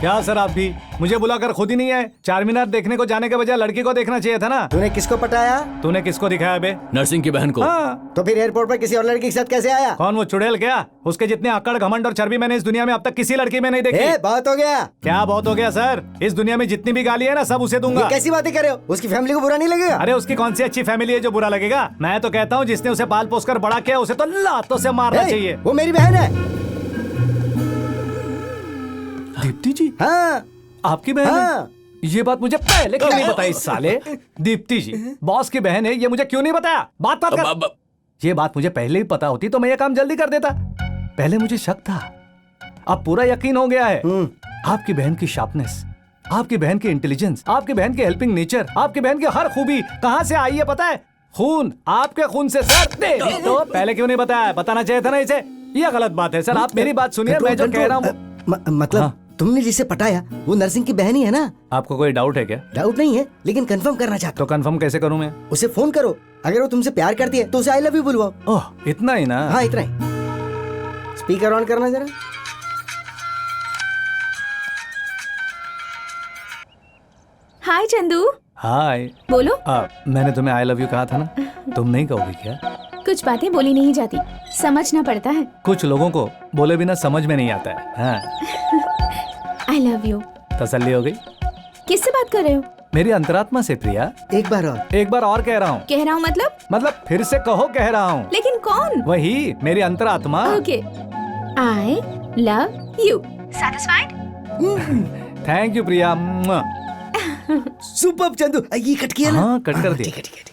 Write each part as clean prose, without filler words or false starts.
क्या सर आप भी मुझे बुलाकर खुद ही नहीं आए? चार मीनार देखने को जाने के बजाय लड़की को देखना चाहिए था ना। तूने किसको पटाया? तूने किसको दिखाया बे? नर्सिंग की बहन को। हाँ। तो फिर एयरपोर्ट पर किसी और लड़की के साथ कैसे आया? कौन वो चुड़ैल? क्या उसके जितने अकड़ घमंड और चर्बी मैंने इस दुनिया में अब तक किसी लड़की में नहीं देखी। बहुत हो गया। क्या बहुत हो गया सर? इस दुनिया में जितनी भी गाली है ना सब उसे दूंगा। ये कैसी बातें कर रहे हो? उसकी फैमिली को बुरा नहीं लगेगा? अरे उसकी कौन सी अच्छी फैमिली है जो बुरा लगेगा? मैं तो कहता हूँ जिसने उसे पाल पोस कर बड़ा किया उसे तो लातों से मारना चाहिए। वो मेरी बहन है। दीप्ति जी? हाँ। आपकी बहन है? ये बात मुझे पहले क्यों नहीं बताई साले? दीप्ति जी बॉस की बहन है, ये मुझे क्यों नहीं बताया? बात कर। ये बात मुझे पहले ही पता होती तो मैं ये काम जल्दी कर देता। पहले मुझे शक था, अब पूरा यकीन हो गया है। आपकी बहन की शार्पनेस, आपकी बहन की इंटेलिजेंस, आपकी बहन की हेल्पिंग नेचर, आपकी बहन की हर खूबी कहाँ से आई है पता है? खून, आपके खून से सर। तो पहले क्यों नहीं बताया? बताना चाहिए था ना इसे। ये गलत बात है सर, आप मेरी बात सुनिए। मैं जो कह रहा हूँ मतलब तुमने जिसे पटाया वो नर्सिंग की बहन ही है ना? आपको कोई डाउट है क्या? डाउट नहीं है, लेकिन कंफर्म करना चाहता तो कंफर्म कैसे करूं मैं? उसे फोन करो, अगर वो तुमसे प्यार करती है तो उसे आई लव यू बुलवाओ। ओह इतना ही ना? हाँ इतना ही। स्पीकर ऑन करना जरा। हाय चंदू। हाय। बोलो। मैंने तुम्हें आई लव यू कहा था ना, तुम नहीं कहोगी क्या? कुछ बातें बोली नहीं जाती, समझना पड़ता है। कुछ लोगों को बोले बिना समझ में नहीं आता है। हाँ। आई लव यू। तसल्ली हो गई? किससे बात कर रहे हो? मेरी अंतरात्मा से प्रिया। एक बार और कह रहा हूँ। कह रहा हूँ मतलब फिर से कहो कह रहा हूँ। लेकिन कौन? वही मेरी अंतरात्मा। Okay. I love you. Satisfied? Thank you Priya. Superb Chandu, ये कट किया ना? हाँ कट कर दिया।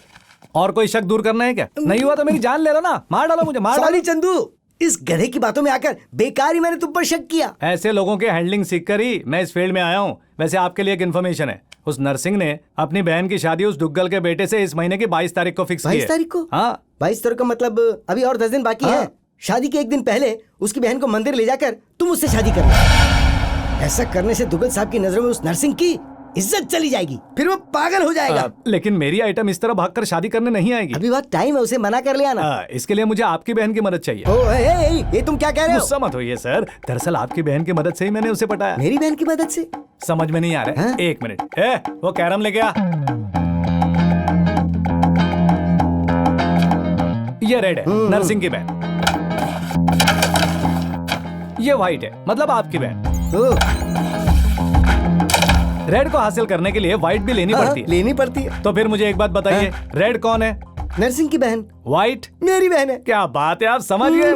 और कोई शक दूर करना है क्या? नहीं हुआ तो मेरी जान ले लो ना, मार डालो मुझे, मार डालो। सॉरी चंदू, इस गधे की बातों में आकर बेकार ही मैंने तुम पर शक किया। ऐसे लोगों के हैंडलिंग सीख कर ही मैं इस फील्ड में आया हूँ। वैसे आपके लिए एक इन्फॉर्मेशन है, उस नर्सिंग ने अपनी बहन की शादी उस दुग्गल के बेटे से इस महीने की 22 तारीख को फिक्स की है। 22 तारीख को? हाँ 22 तारीख का मतलब अभी और 10 दिन बाकी है। शादी के एक दिन पहले उसकी बहन को मंदिर ले जाकर तुम उससे शादी करना। ऐसा करने से दुग्गल साहब की नजरों में उस नर्सिंग की इज्जत चली जाएगी, फिर वो पागल हो जाएगा। लेकिन मेरी आइटम इस तरह भागकर शादी करने नहीं आएगी। अभी बात टाइम है, उसे मना कर लिया ना। इसके लिए मुझे आपकी बहन की मदद चाहिए। ये तुम क्या कह रहे हो? गुस्सा मत होइए सर, दरअसल आपकी बहन की मदद से ही मैंने उसे पटाया। मेरी बहन की मदद से? समझ में नहीं आ रहा है। एक मिनट, वो कैरम लेके आ। ये रेड है, नर्सिंग की बहन। ये व्हाइट है, मतलब आपकी बहन। रेड को हासिल करने के लिए व्हाइट भी लेनी पड़ती है। लेनी पड़ती है। तो फिर मुझे एक बात बताइए, रेड कौन है? नर्सिंग की बहन। व्हाइट मेरी बहन है। क्या बात है, आप समझ गए।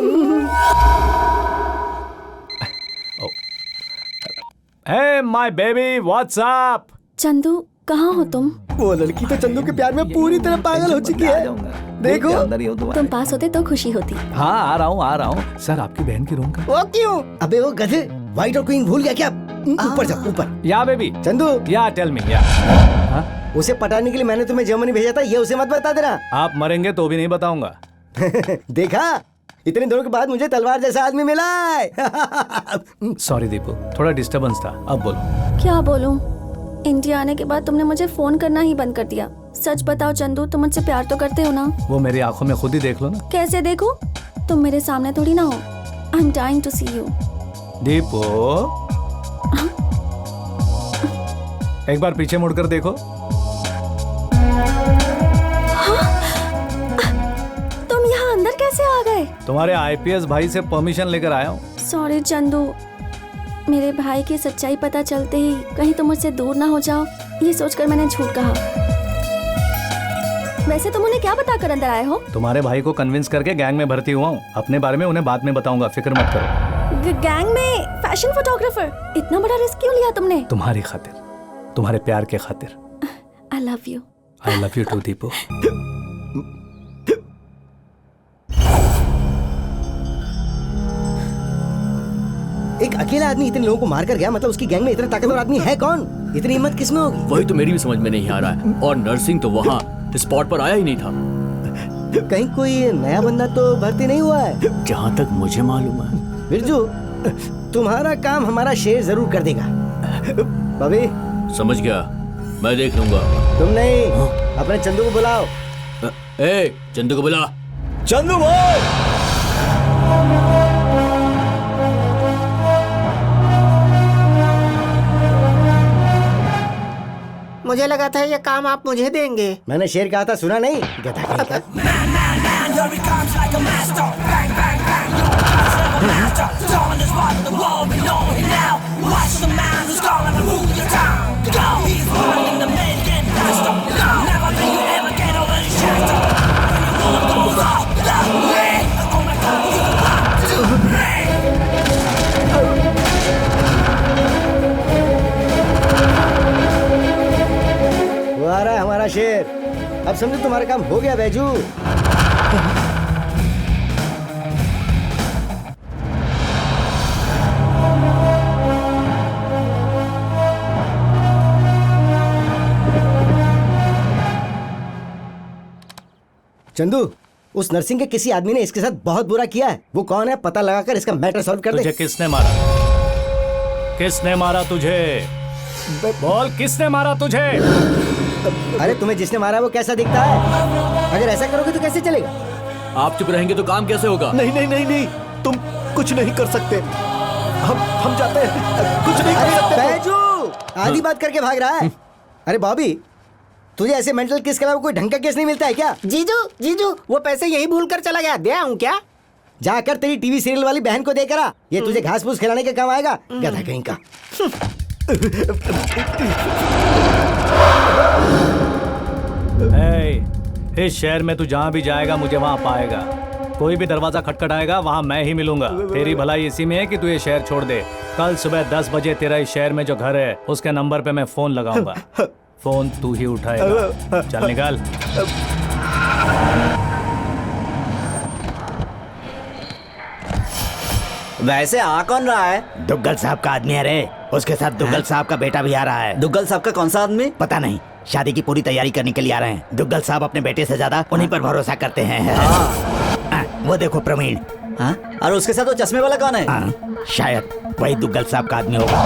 Hey my baby, what's up? Chandu कहाँ हो तुम? वो लड़की तो चंदू के प्यार में पूरी तरह पागल हो चुकी है। देखो तुम पास होते तो खुशी होती। हाँ आ रहा हूँ। सर आपकी बहन की रूम का। वो क्यों? अबे वो गधे, व्हाइट और क्वीन भूल गया क्या? ऊपर जाओ ऊपर। या बेबी चंदू, या टेल मी या। उसे पटाने के लिए मैंने तुम्हें जर्मनी भेजा था, ये उसे मत बता देना। आप मरेंगे तो भी नहीं बताऊंगा। देखा, इतने दिनों के बाद मुझे तलवार जैसा आदमी मिला है। सॉरी दीपू, थोड़ा डिस्टर्बेंस था। अब बोलो। क्या बोलूं? इंडिया आने के बाद तुमने मुझे फोन करना ही बंद कर दिया। सच बताओ चंदू, तुम मुझसे प्यार तो करते हो ना? वो मेरी आंखों में खुद ही देख लो ना। कैसे देखो? तुम मेरे सामने थोड़ी ना हो। I am dying to see you. Deepu एक बार पीछे मुड़कर देखो। तुम यहाँ अंदर कैसे आ गए? तुम्हारे आईपीएस भाई से परमिशन लेकर आया हूँ। सॉरी चंदू, मेरे भाई की सच्चाई पता चलते ही कहीं तुम मुझसे दूर ना हो जाओ, ये सोचकर मैंने झूठ कहा। वैसे तुम उन्हें क्या बताकर अंदर आए हो? तुम्हारे भाई को कन्विंस करके गैंग में भर्ती हुआ हूँ। अपने बारे में उन्हें बाद में बताऊंगा, फिक्र मत करो। गैंग में फैशन फोटोग्राफर? इतना बड़ा रिस्क क्यों लिया तुमने? तुम्हारी खातिर, तुम्हारे प्यार के खातिर। I love you. I love you too Deepu. एक अकेला आदमी इतने लोगों को मार कर गया, मतलब उसकी गैंग में इतना ताकतवर आदमी है कौन? इतनी हिम्मत किसमें होगी? वही तो मेरी भी समझ में नहीं आ रहा है। और नर्सिंग तो वहाँ स्पॉट पर आया ही नहीं था। कहीं कोई नया बंदा तो भर्ती नहीं हुआ है? जहाँ तक मुझे मालूम है। बिरजू, तुम्हारा काम हमारा शेर जरूर कर देगा। बबी समझ गया, मैं देख लूंगा। तुम नहीं, अपने चंदू को बुलाओ। चंदू को बुला। चंदू भाई, मुझे लगा था ये काम आप मुझे देंगे। मैंने शेर कहा था, सुना नहीं? गधा कहीं का। वो आ रहा है हमारा शेर। अब समझो तुम्हारा काम हो गया बैजू। चंदू, उस नर्सिंग के किसी आदमी ने इसके साथ बहुत बुरा किया है। वो कौन है पता लगाकर इसका मैटर सॉल्व कर दे। तुझे किसने मारा? किसने मारा तुझे? बोल, किसने मारा तुझे? अरे तुम्हें जिसने मारा वो कैसा दिखता है? अगर ऐसा करोगे तो कैसे चलेगा? आप चुप रहेंगे तो काम कैसे होगा? नहीं नहीं नहीं नहीं, तुम कुछ नहीं कर सकते। हम जाते हैं, कुछ नहीं कर अरे सकते। बैजू, आधी बात करके भाग रहा है। अरे बॉबी, तुझे ऐसे मेंटल केस के अलावा कोई ढंग का केस नहीं मिलता है क्या? जीजू वो पैसे यही भूल कर चला गया, दे आऊं क्या? जाकर तेरी टीवी सीरियल वाली बहन को देकर आ। ये तुझे घास फूस खिलाने का काम आएगा, गधा कहीं का। इस शहर में तू जहाँ भी जाएगा मुझे वहाँ पाएगा। कोई भी दरवाजा खटखटाएगा वहाँ मैं ही मिलूंगा। तेरी भलाई इसी में है कि तू ये शहर छोड़ दे। कल सुबह 10 बजे तेरा इस शहर में जो घर है उसके नंबर पे मैं फोन लगाऊंगा। फोन तू ही उठाएगा। चल निकाल। वैसे आ कौन रहा है? दुग्गल साहब का आदमी है रे। उसके साथ दुग्गल साहब का बेटा भी आ रहा है। दुग्गल साहब का कौन सा आदमी? पता नहीं, शादी की पूरी तैयारी करने के लिए आ रहे हैं। दुग्गल साहब अपने बेटे से ज्यादा उन्हीं पर भरोसा करते हैं। वो देखो प्रवीण। हाँ? और उसके साथ वो चश्मे वाला कौन है? शायद वही दुग्गल साहब का आदमी होगा।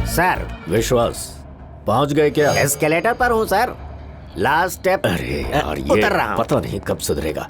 सर, विश्वास, पहुंच गए क्या? एस्केलेटर पर हूँ सर, लास्ट स्टेप। अरे यार, ये उतर रहा हूँ। पता नहीं कब सुधरेगा।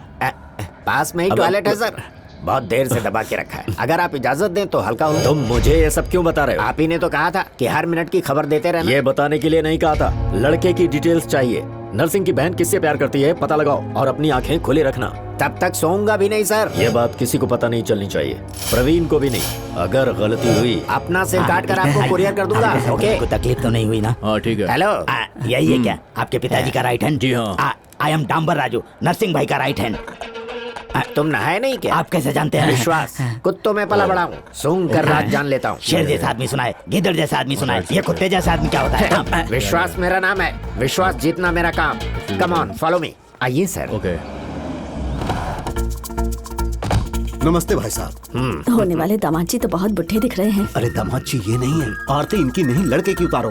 पास में ही टॉयलेट है सर, बहुत देर से दबा के रखा है। अगर आप इजाजत दें तो हल्का हो। तुम मुझे ये सब क्यों बता रहे हो? आप ही ने तो कहा था कि हर मिनट की खबर देते रहना। ये बताने के लिए नहीं कहा था, लड़के की डिटेल्स चाहिए। नर्सिंग की बहन किससे प्यार करती है पता लगाओ और अपनी आंखें खुली रखना। तब तक सोऊंगा भी नहीं सर। ये बात किसी को पता नहीं चलनी चाहिए, प्रवीण को भी नहीं। अगर गलती हुई अपना सिम काट कर आपको कुरियर कर दूंगा। ओके, कोई तकलीफ तो नहीं हुई ना? हाँ ठीक है। हेलो, यही है क्या आपके पिताजी का राइट हैंड? जी हाँ। आई एम डांबर राजू, नरसिंह भाई का राइट हैंड। तुम नहाए नहीं क्या? आप कैसे जानते हैं? विश्वास, कुत्तों में पला बड़ा हूँ, सूंघ कर रात जान लेता हूँ। शेर जैसा आदमी सुनाए, गिद्दड़ जैसा आदमी सुनाए, ये कुत्ते जैसा आदमी क्या होता है? विश्वास मेरा नाम है, विश्वास जीतना मेरा काम। Come on, follow me. आइए सर। ओके। नमस्ते भाई साहब। होने वाले दामाद जी तो बहुत बुढ़े दिख रहे हैं। अरे दामाद जी ये नहीं है, आरती इनकी नहीं, लड़के की उतारो।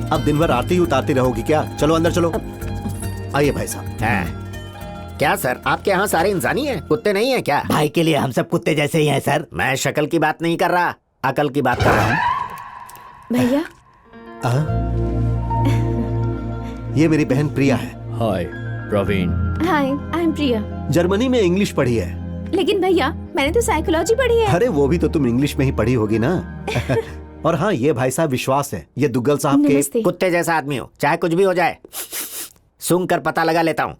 अब दिन भर आरती ही उतारती रहोगी क्या? चलो अंदर चलो। आइए भाई साहब। क्या सर, आपके यहाँ सारे इंसानी हैं, कुत्ते नहीं हैं क्या? भाई के लिए हम सब कुत्ते जैसे ही हैं सर। मैं शक्ल की बात नहीं कर रहा, अकल की बात कर रहा हूँ। भैया, ये मेरी बहन प्रिया है। हाय प्रवीण। हाय, आई एम प्रिया। जर्मनी में इंग्लिश पढ़ी है। लेकिन भैया, मैंने तो साइकोलॉजी पढ़ी है। अरे वो भी तो तुम इंग्लिश में ही पढ़ी होगी ना। और हाँ, ये भाई साहब विश्वास है, ये दुग्गल साहब के नमस्ते। कुत्ते जैसा आदमी हो, चाहे कुछ भी हो जाए सूंघ कर पता लगा लेता हूँ।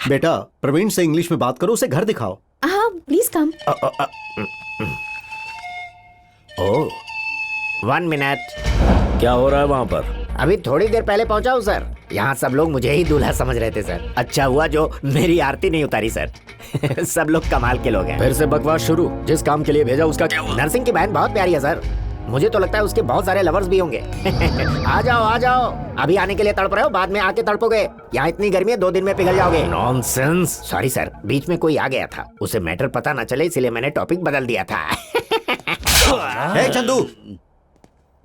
बेटा। प्रवीण से इंग्लिश में बात करो, उसे घर दिखाओ। हाँ, प्लीज कम। Oh, 1 minute. क्या हो रहा है वहाँ पर? अभी थोड़ी देर पहले पहुंचा हूँ सर। यहाँ सब लोग मुझे ही दूल्हा समझ रहे थे सर। अच्छा हुआ जो मेरी आरती नहीं उतारी सर। सब लोग कमाल के लोग हैं। फिर से बकवास शुरू। जिस काम के लिए भेजा उसका क्या हुआ? नरसिंह की बहन बहुत प्यारी है सर, मुझे तो लगता है उसके बहुत सारे लवर्स भी होंगे। आ जाओ, अभी आने के लिए तड़प रहे हो, बाद में आके तड़पोगे। यहाँ इतनी गर्मी है, 2 दिन में पिघल जाओगे। नॉनसेंस। सॉरी सर, बीच में कोई आ गया था, उसे मैटर पता न चले इसलिए मैंने टॉपिक बदल दिया था। ए चंदू,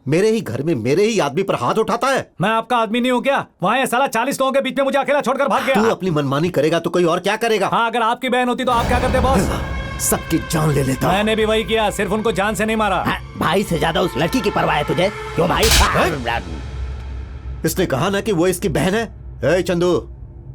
मेरे ही घर में मेरे ही आदमी पर हाथ उठाता है। मैं आपका आदमी नहीं हूँ क्या? वहाँ ये साला 40 लोगों के बीच में मुझे अकेला छोड़कर भाग तू गया। अपनी मनमानी करेगा तो कोई और क्या करेगा? हाँ, अगर आपकी बहन होती तो आप क्या करते बॉस? सबकी जान ले लेता। मैंने भी वही किया, सिर्फ उनको जान से नहीं मारा। भाई से ज्यादा उस लड़की की परवाह है तुझे, क्यों भाई? इसने कहा ना कि वो इसकी बहन है। ए चंदू,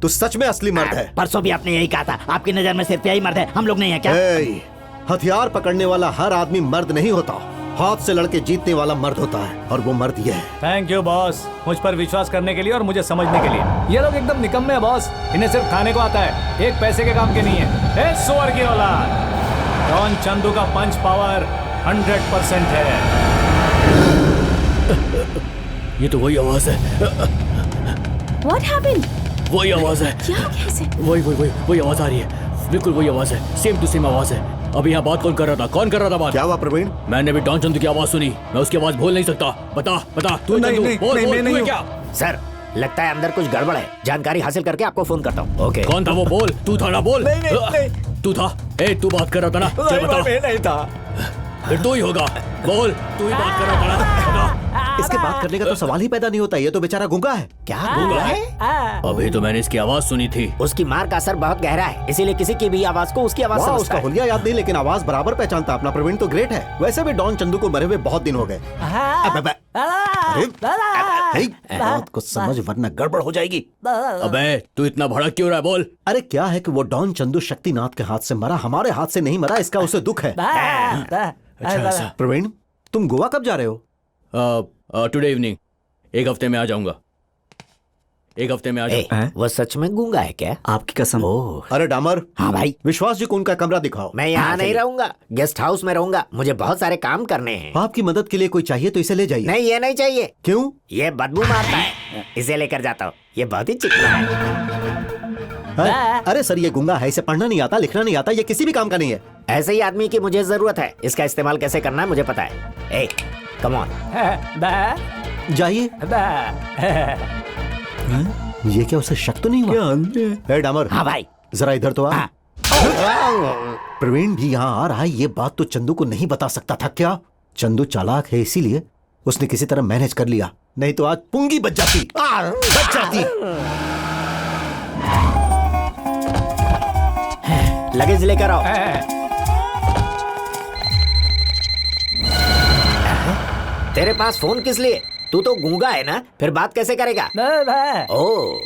तू सच में असली मर्द है। परसों भी आपने यही कहा था, आपकी नजर में सिर्फ यही मर्द है, हम लोग नहीं है क्या? ए, हथियार पकड़ने वाला हर आदमी मर्द नहीं होता, हाथ से लड़के जीतने वाला मर्द होता है, और वो मर्द ये है। थैंक यू बॉस, मुझ पर विश्वास करने के लिए और मुझे समझने के लिए। ये लोग एकदम निकम्मे हैं बॉस, इन्हें सिर्फ खाने को आता है, एक पैसे के काम के नहीं है। ए सुअर की औलाद, डॉन चंदू का पंच पावर 100% है। ये तो वही आवाज है, What happened? वही आवाज है, क्या हो गया इसे? वही आवाज आ रही है, बिल्कुल वही आवाज है, सेम टू सेम आवाज है। अभी यहाँ बात कौन कर रहा था? कौन कर रहा था बात? क्या हुआ प्रवीण? मैंने भी डॉन चंदू की आवाज सुनी, मैं उसकी आवाज भूल नहीं सकता। बता तू नहीं, चंदू, नहीं, बोल नहीं, बोल, मैं तू नहीं है क्या? सर, लगता है अंदर कुछ गड़बड़ है, जानकारी हासिल करके आपको फोन करता हूँ। ओके। कौन था वो? बोल, तू था ना? बोल। तू था? ए, तू बात कर रहा था ना? चल बता। मैं नहीं था। फिर तू ही होगा, बोल, तू ही बात कर रहा था ना? बता। इसके बात करने का तो सवाल ही पैदा नहीं होता, ये तो बेचारा गूंगा है। क्या गूंगा है? अभी तो मैंने इसकी आवाज सुनी थी। उसकी मार का असर बहुत गहरा है, इसीलिए किसी की भी आवाज को उसकी आवाज वाह, समझता उसका है। हुलिया याद नहीं, लेकिन आवाज बराबर पहचानता। अपना प्रवीण तो ग्रेट है। वैसे भी डॉन चंदू को मरे हुए बहुत दिन हो गए। बात को समझ वरना गड़बड़ हो जाएगी। अबे तू इतना भड़क क्यों रहा है? बोल। अरे क्या है कि वो डॉन चंदू शक्तिनाथ के हाथ से मरा, हमारे हाथ से नहीं मरा, इसका उसे दुख है। अच्छा ऐसा। प्रवीण, तुम गोवा कब जा रहे हो? टुडे इवनिंग, एक हफ्ते में आ जाऊंगा। एक हफ्ते में आ जाऊंगा। वो सच में गूंगा है क्या? आपकी कसम। ओह, अरे डामर, हाँ भाई, विश्वास जी को उनका कमरा दिखाओ। मैं यहाँ नहीं रहूंगा, गेस्ट हाउस में रहूंगा, मुझे बहुत सारे काम करने हैं। आपकी मदद के लिए कोई चाहिए तो इसे ले जाइए। नहीं, ये नहीं चाहिए। क्यों? ये बदबू मारता है, इसे लेकर जाता हूँ, ये बहुत ही चिकना है। अरे सर, ये गूंगा है, इसे पढ़ना नहीं आता, लिखना नहीं आता, ये किसी भी काम का नहीं है। ऐसे ही आदमी की मुझे जरूरत है, इसका इस्तेमाल कैसे करना है मुझे पता है। ए, कम ऑन। जाइए। ये क्या उसे शक तो नहीं हुआ? डामर, हाँ भाई, जरा इधर तो आ। हाँ। प्रवीण भी यहाँ आ रहा है, ये बात तो चंदू को नहीं बता सकता था क्या? चंदू चालाक है, इसीलिए उसने किसी तरह मैनेज कर लिया, नहीं तो आज पुंगी बच जाती। लगेज लेकर आओ। तेरे पास फोन किस लिए? तू तो गूंगा है ना, फिर बात कैसे करेगा? ओ,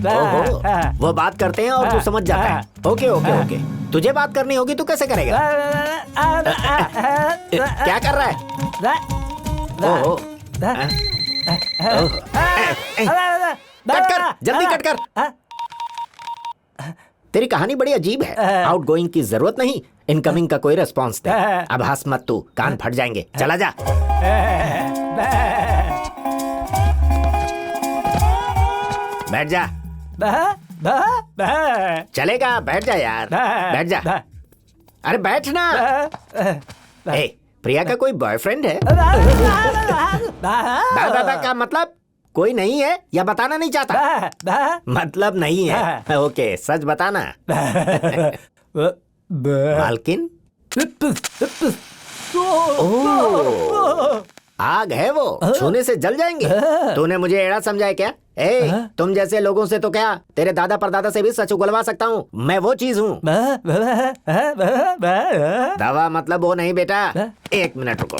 ओहो, वो बात करते हैं और तू समझ जाता है। ओके ओके ओके, तुझे बात करनी होगी तो कैसे करेगा? क्या कर रहा है? ओहो, कट कर, जल्दी कट कर। तेरी कहानी बड़ी अजीब है। आउट गोइंग की जरूरत नहीं, इनकमिंग का कोई रिस्पॉन्स दे। अब हंस मत तू, कान फट जाएंगे। चला जा। बैठ जा। चलेगा, बैठ जा यार, बैठ जा। अरे बैठ ना। ए, प्रिया का कोई बॉयफ्रेंड है? दादा का मतलब कोई नहीं है या बताना नहीं चाहता? मतलब नहीं है। ओके, सच बताना। मालकिन? ओह, आग है वो, छूने से जल जाएंगे। तूने मुझे एड़ा समझा है क्या? ए, तुम जैसे लोगों से तो क्या, तेरे दादा परदादा से भी सच उगलवा सकता हूँ। मैं वो चीज हूँ। दवा मतलब वो नहीं बेटा। एक मिनट रुको।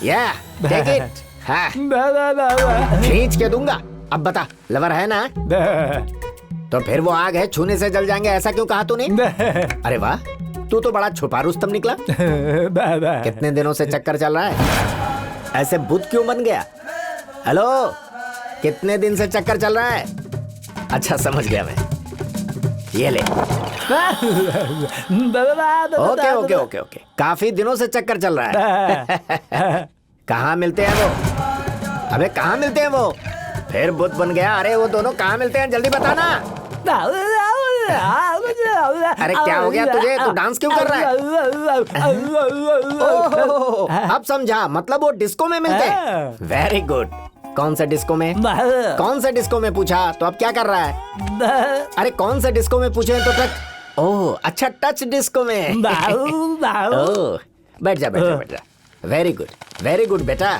या, टेक इट। हाँ, खींच के दूंगा। अब बता, लवर है ना? तो फिर वो आग है, छूने से जल जाएंगे, ऐसा क्यों कहा तूने? अरे वाह, तू तो बड़ा छुपा रुस्तम निकला। कितने दिनों से चक्कर चल रहा है? ऐसे बुत क्यों बन गया? हेलो, कितने दिन से चक्कर चल रहा है? अच्छा, समझ गया मैं। ये ले। ओके ओके ओके ओके, काफी दिनों से चक्कर चल रहा है। कहाँ मिलते हैं वो? अबे कहाँ मिलते हैं वो? फिर बुत बन गया। अरे वो दोनों कहाँ मिलते हैं, जल्दी बताना। अरे क्या हो गया तुझे? तू डांस क्यों कर रहा है? ओहो, अब समझा, मतलब वो डिस्को में मिलते हैं। Very good. कौन से डिस्को में? कौन से डिस्को में पूछा तो अब क्या कर रहा है? अरे कौन से डिस्को में पूछे तो टच। ओह अच्छा, टच डिस्को में। ओह, बैठ जा बैठ जा बैठ जा। वेरी गुड बेटा।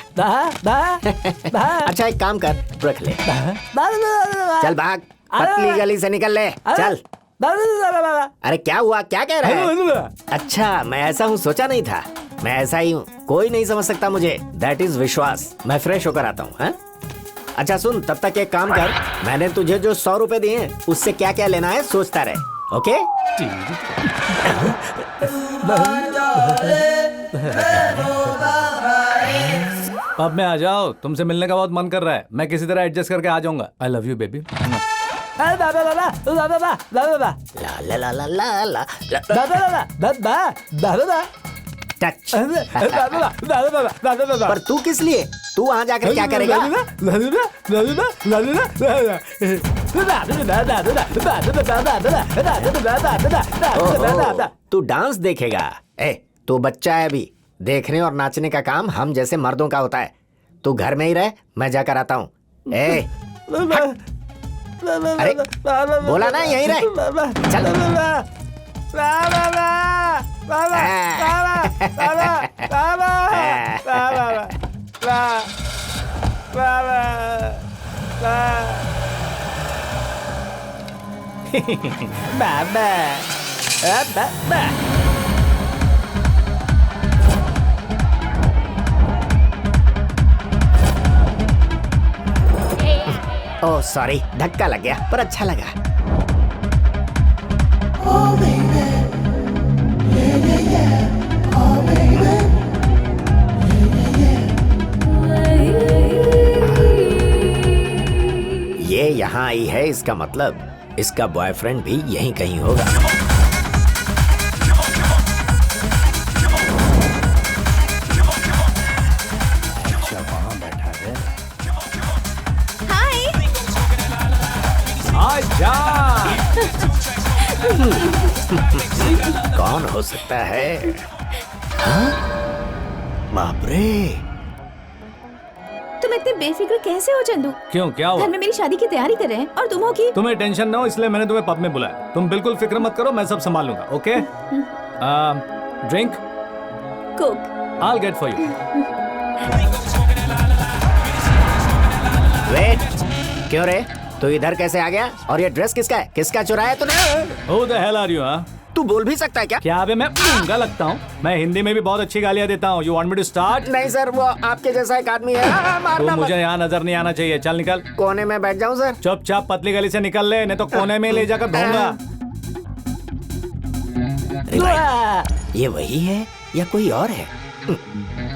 अच्छा एक काम कर, रख ले। चल भाग, पतली गली से निकल ले, चल। अरे क्या हुआ, क्या कह रहा है? अच्छा, मैं ऐसा हूँ सोचा नहीं था। मैं ऐसा ही हूँ, कोई नहीं समझ सकता मुझे। दैट इज विश्वास। मैं फ्रेश होकर आता हूँ। हाँ? अच्छा सुन, तब तक एक काम कर, मैंने तुझे जो 100 रुपए दिए हैं उससे क्या क्या लेना है सोचता रहे। ओके? अब मैं आ जाओ, तुमसे मिलने का बहुत मन कर रहा है। मैं किसी तरह एडजस्ट करके आ जाऊंगा। I love you baby. ला ला ला ला ला ला टच। पर तू किस लिए? तू वहाँ जाकर क्या करेगा? ओहो, तू डांस देखेगा? ए, तू बच्चा है अभी। देखने और नाचने का काम हम जैसे मर्दों का होता है। तू घर में ही रह, मैं जाकर आता हूँ। ए, अरे बोला ना यहीं रह। चल। ओह सॉरी, धक्का लग गया पर अच्छा लगा। ये यहाँ आई है, इसका मतलब इसका बॉयफ्रेंड भी यहीं कहीं होगा। कौन हो सकता है? हाँ? बाप रे! तुम इतने बेफिक्र कैसे हो चंदू? क्यों, क्या हुआ? घर में मेरी शादी की तैयारी कर रहे हैं और तुम हो कि तुम्हें टेंशन ना हो इसलिए मैंने तुम्हें पब में बुलाया। तुम बिल्कुल फिक्र मत करो, मैं सब संभाल लूंगा। Okay? Drink? Coke. I'll get for you. Wait, क्यों रे? तू इधर कैसे आ गया? और ये ड्रेस किसका है? किसका चुराया तूने? Who the hell are you, huh? तू बोल भी सकता है क्या? क्या अबे मैं गूंगा लगता हूँ? मैं हिंदी में भी बहुत अच्छी गालियाँ देता हूँ। You want me to start? नहीं सर, वो आपके जैसा एक आदमी है। तो मारना मुझे मत। यहाँ नजर नहीं आना चाहिए। चल निकल। कोने में बैठ जाऊं सर? चुपचाप पतली गली से निकल ले, नहीं तो कोने में ले जाकर धोऊंगा। अरे भाई, ये वही है या कोई और है?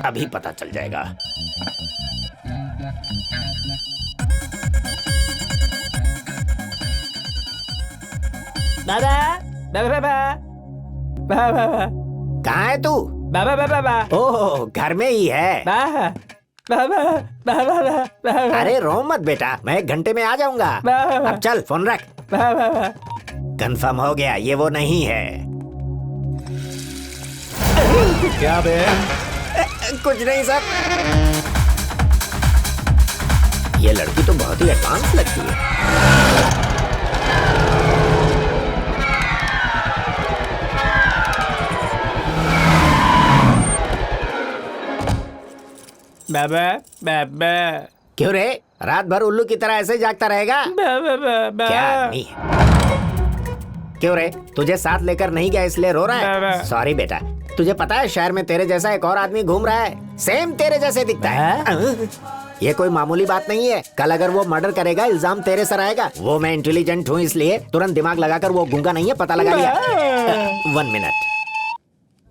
अभी पता चल जाएगा। कहाँ है तू? ओह, घर में ही है। अरे रो मत बेटा, मैं 1 घंटे में आ जाऊंगा। अब चल फोन रख। कंफर्म हो गया, ये वो नहीं है। क्या बे? कुछ नहीं सर। ये लड़की तो बहुत ही एडवांस लगती है। क्यों रे, रात भर उल्लू की तरह ऐसे जागता रहेगा? क्या आदमी है? क्यों रे, तुझे साथ लेकर नहीं गया इसलिए रो रहा है? सॉरी बेटा, तुझे पता है शहर में तेरे जैसा एक और आदमी घूम रहा है, सेम तेरे जैसे दिखता है। ये कोई मामूली बात नहीं है। कल अगर वो मर्डर करेगा, इल्जाम तेरे सर आएगा। वो मैं इंटेलिजेंट हूँ इसलिए तुरंत दिमाग लगाकर वो गूंगा नहीं है, पता लगा लिया। 1 मिनट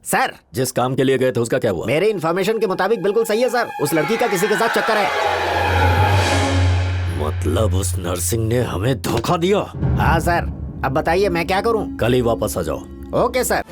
सर, जिस काम के लिए गए थे उसका क्या हुआ? मेरे इन्फॉर्मेशन के मुताबिक बिल्कुल सही है सर। उस लड़की का किसी के साथ चक्कर है। मतलब उस नर्सिंग ने हमें धोखा दिया? हाँ सर, अब बताइए मैं क्या करूँ? कल ही वापस आ जाओ। Okay sir.